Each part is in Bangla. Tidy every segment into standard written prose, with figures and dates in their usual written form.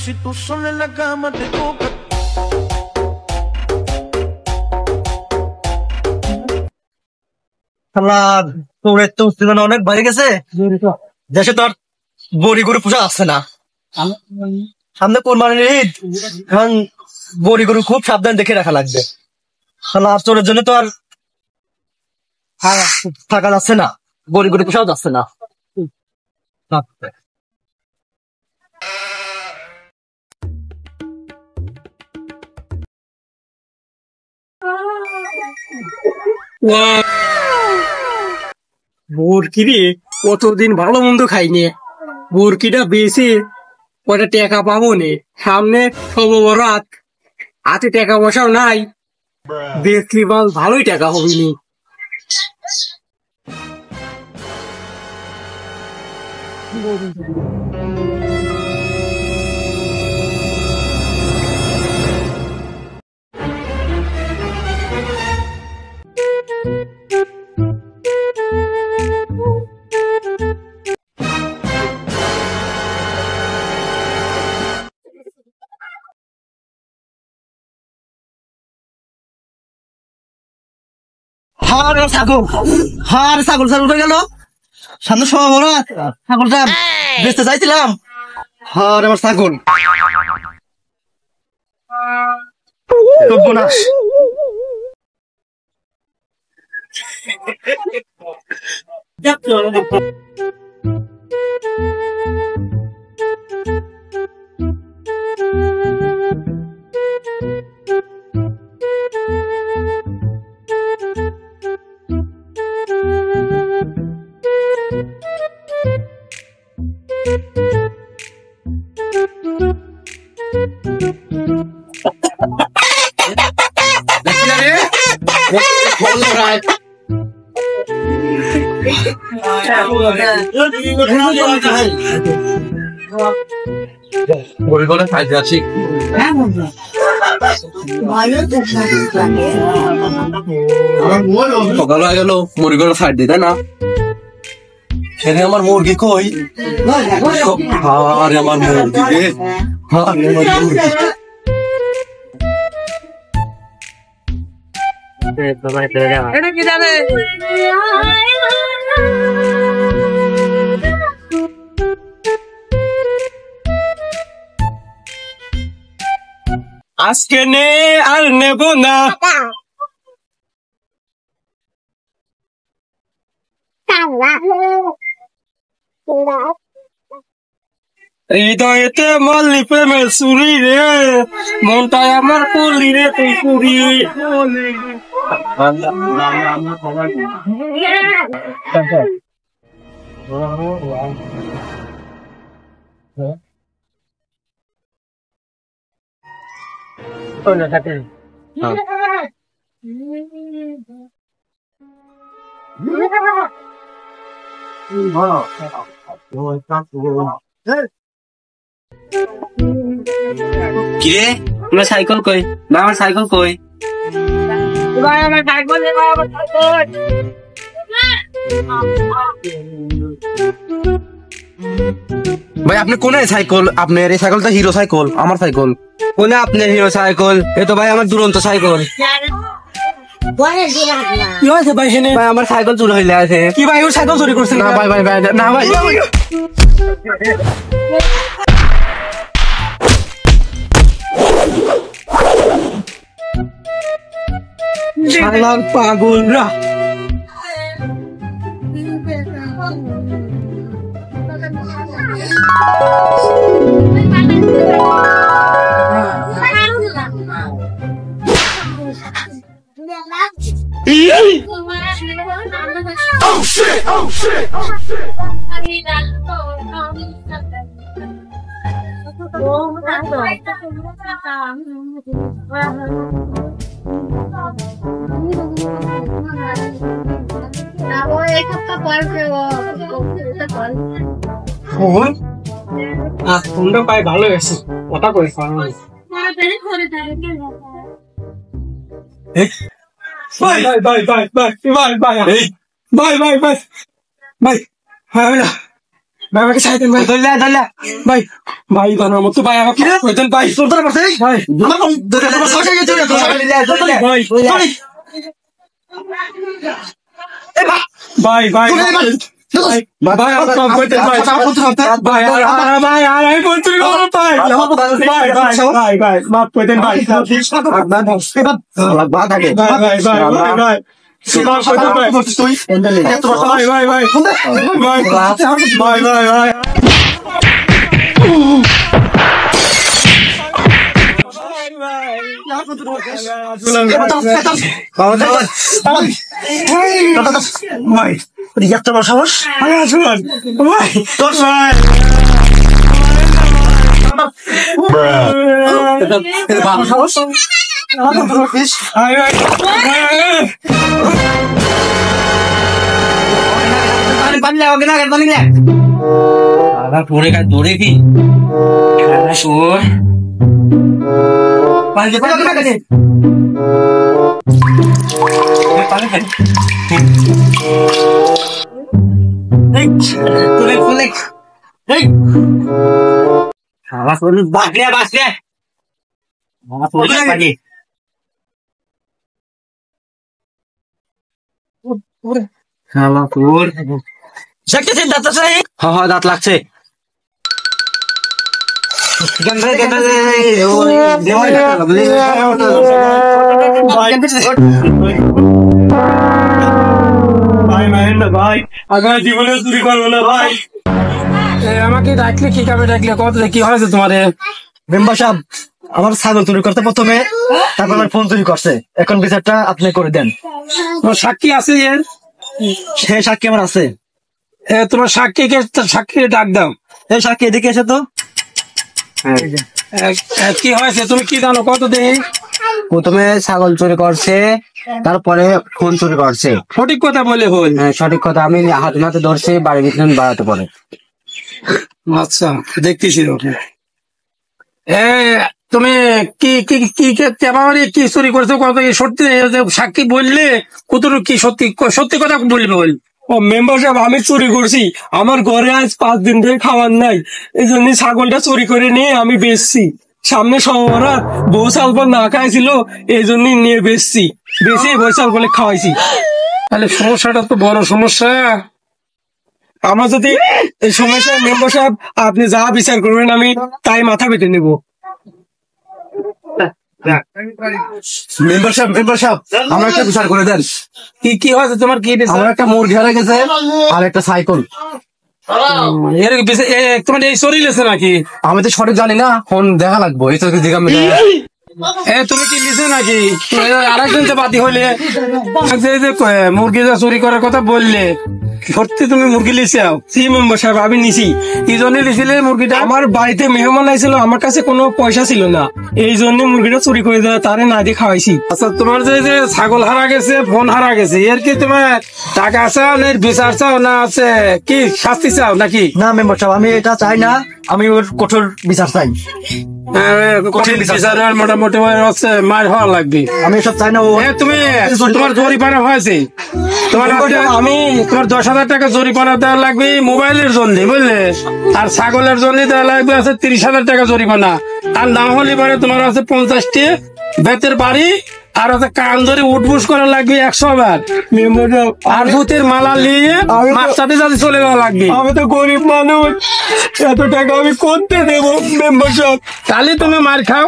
si tú sola en la cama te toca. তোর তো উত্তেজনা অনেক বেড়ে গেছে দেশে। তোর গরু গরু পোষা আসছে না, সামনে কোরবানির ঈদ, এখন গরু গরু খুব সাবধান দেখে রাখা লাগবে। চোরের জন্য তো আর থাকা যাচ্ছে না, গরু গরু পোষাও যাচ্ছে না। বুরকিরে কতদিন ভালো মন্দ খাইনি, বুরকিটা বেশি কটা টাকা পাবো নে, সামনে সবরাত, হাতে টাকা পয়সাও নাই, দেখলি বল ভালোই টাকা হবে নি। ছাগল উঠে গেল, সামনে সবরাত, ছাগলটা বেচতে চাইছিলাম। আমার ছাগল সর্বনাশ। সকাল হয়ে গেল, মুরগিগুলো ছাড় দিই, তাই না? সেদিন আমার মুরগি কই? আরে আমার মুরগি রে, আরে আমার মুরগি। এটা কি জানে? আজকে নে আর নেব না, হৃদয়েতে মাল্লি প্রেমের চুরি রে, মনটাই আমার পল্লি রে, তুই পুরি। কিরে তোমার সাইকেল কই? না আমার সাইকেল কই? ভাই আপনি কোন সাইকেল? আপনার এই সাইকেলটা হিরো সাইকেল, আমার সাইকেল। কোনে আপনার হিরো সাইকেল? এ তো ভাই আমার দুরন্ত সাইকেল। কি হয়েছে ভাই? ভাই আমার সাইকেল চুরি হইলে আছে। কি ভাই, ওর সাইকেল চুরি করছে? না ভাই ভাই ভাই না ভাই, শালার পাগলরা। Oh shit! Oh shit! Oh shit! ফোনটা পাই ভালো হয়েছে, কথা কই ভাই ভাই ভাই ভাই ভাই ভাই ভাই ভাই ভাই ভাই ভাই ভাই আমাকে ছাড়তেন ভাই ভাই ভাই বানার মতো ভাই আমাকে কইতেন ভাই তোর দ্বারা পারছে ভাই আমার ধরে আমার সমস্যা হয়ে গেছে ভাই ভাই ভাই ভাই আমার কাম কইতেন ভাই ভাই ভাই আর আমি বলছি ভাই ভাই ভাই ভাই মাফ কইতেন ভাই ভাই ভাই ভাই এত বড় সাহস পরে কাজ ধরে কি দাঁত লাগছে ভাই মারেন না ভাই আগামী জীবনে চুরি করবো না ভাই আমাকে ডাকলে কি কামে ডাকলে কত কি হয়েছে তোমার মেম্বার সাহেব আমার ছাগল চুরি করতে প্রথমে তারপর আমার ফোন চুরি করছে এখন বিচারটা আপনি করে দেন তোমার সাক্ষী আছে এর সে সাক্ষী আমার আছে তোমার সাক্ষী ডাক দাও এই সাক্ষী এদিকে এসে তো কি হয়েছে তুমি কি জানো কত দেখি প্রথমে ছাগল চুরি করছে তারপরে ফোন চুরি করছে সঠিক কথা বলে হল সঠিক কথা আমি হাতে নাতে ধরছি বাড়ির ভিতরে বাড়াতে পারে আচ্ছা দেখতেছি তুমি কি কি কি কি চুরি করছো কত সত্যি সাক্ষী বললে কত কি সত্যি সত্যি কথা বলবে বল ও মেম্বার সাহেব আমি চুরি করছি আমার ঘরে আজ 5 দিন ধরে খাবার নাই এই জন্য ছাগলটা চুরি করে নিয়ে আমি বেচছি সামনে সবার বউ সালফল না খাইছিল এই জন্য নিয়ে বেচছি বেচে বউ সালফলে খাওয়াইছি তাহলে সমস্যাটা তো বড় সমস্যা আমার যদি এই সমস্যা মেম্বার সাহেব আপনি যা বিচার করবেন আমি তাই মাথা পেতে নেব মেম্বার সাহেব আমার একটা বিচার করে দেন কি হয়েছে তোমার কি আমার একটা মুরগি হারা গেছে আর একটা সাইকেল তোমার এই শরীর আছে নাকি আমি তো সঠিক জানি না ফোন দেখা লাগবো এই তো দিঘা তুমি কি লিখে নাকি আরেকজন যে বাদী হইলে মুরগি যা চুরি করার কথা বললে সত্যি তুমি মুরগি লিচাও সি মেম্বার সাহেব আমি নিছি এই জন্য লিছিলে মুরগিটা আমার বাড়িতে মেহমান আইছিল আমার কাছে কোনো পয়সা ছিল না এই জন্য মুরগিটা চুরি করে দেওয়া তারে না দিয়ে খাওয়াইছি আচ্ছা তোমার যে ছাগল হারা গেছে ফোন হারা গেছে এর কি তোমার টাকা চাও না বিচার চাও না আছে কি শাস্তি চাও নাকি না মেম্বার সাহেব আমি এটা চাই না আমি ওর কঠোর বিচার চাই কঠিন বিচার মোটামুটি মার হওয়া লাগবে আমি এসব চাই না ও তুমি তোমার জরিমানা হয়েছে তোমার আমি তোমার 10,000 টাকা জরিমানা দেওয়া লাগবে মোবাইলের জন্য বুঝলে আর ছাগলের জন্য দেওয়া লাগবে আছে 30,000 টাকা জরিমানা আর না হলে পরে তোমার আছে 50টি বেতের বাড়ি আর আছে কান ধরে উঠবুস করা লাগবে 100 বার আর ভূতের মালা নিয়ে মাছটাতে যাতে চলে যাওয়া লাগবে আমি তো গরিব মানুষ এত টাকা আমি করতে দেবো মেম্বার সাহেব তাহলে তুমি মার খাও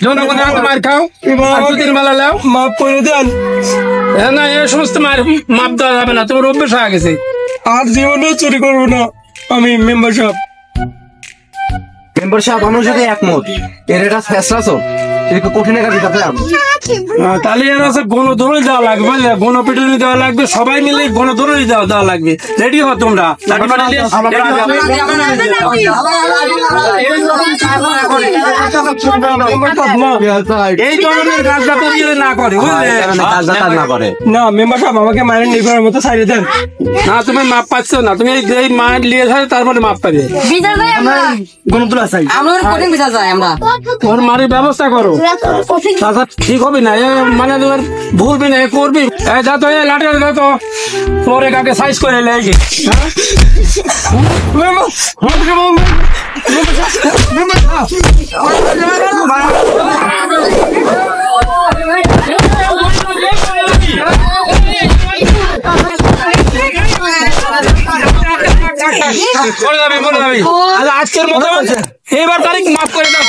জনগণের হাতে মার খাও ভূতের মালা লাও মাফ করে দেন না এই সমস্ত মাপ দেওয়া যাবে না তোমার অভ্যেস হয়ে গেছে আর জীবনে চুরি করবো না আমি মেম্বার সাহেব আমার সাথে একমত এর এটা ফেসলা তো কঠিন একটা দিতে তাহলে এর আছে গণধরই দেওয়া লাগবে বুঝলে গণপিটুনি দেওয়া লাগবে সবাই মিলে গণধরই দেওয়া লাগবে রেডি হও তোমরা এই ধরনের কাজটা করিয়ে না করে বুঝলে না মেম্বার সাহেব আমাকে মায়ের নির্ভরের মতো ছাড়িয়ে দেন না তুমি মাপ পাচ্ছ না তুমি এই মায়ের নিয়ে থাকে তারপরে মাপ পাবে গণতুল আছে চাই। আমরা কঠিন বিচার চাই আমরা। তোর মারির ব্যবস্থা করো, তাছাড়া ঠিক হবে না। মানে তোর ভুলবি না, করবি। যা তো লাঠি যা তো তোর কাকে সাইজ করে লেগে আজকের মতো এবার তারিখ মাফ করে দাও।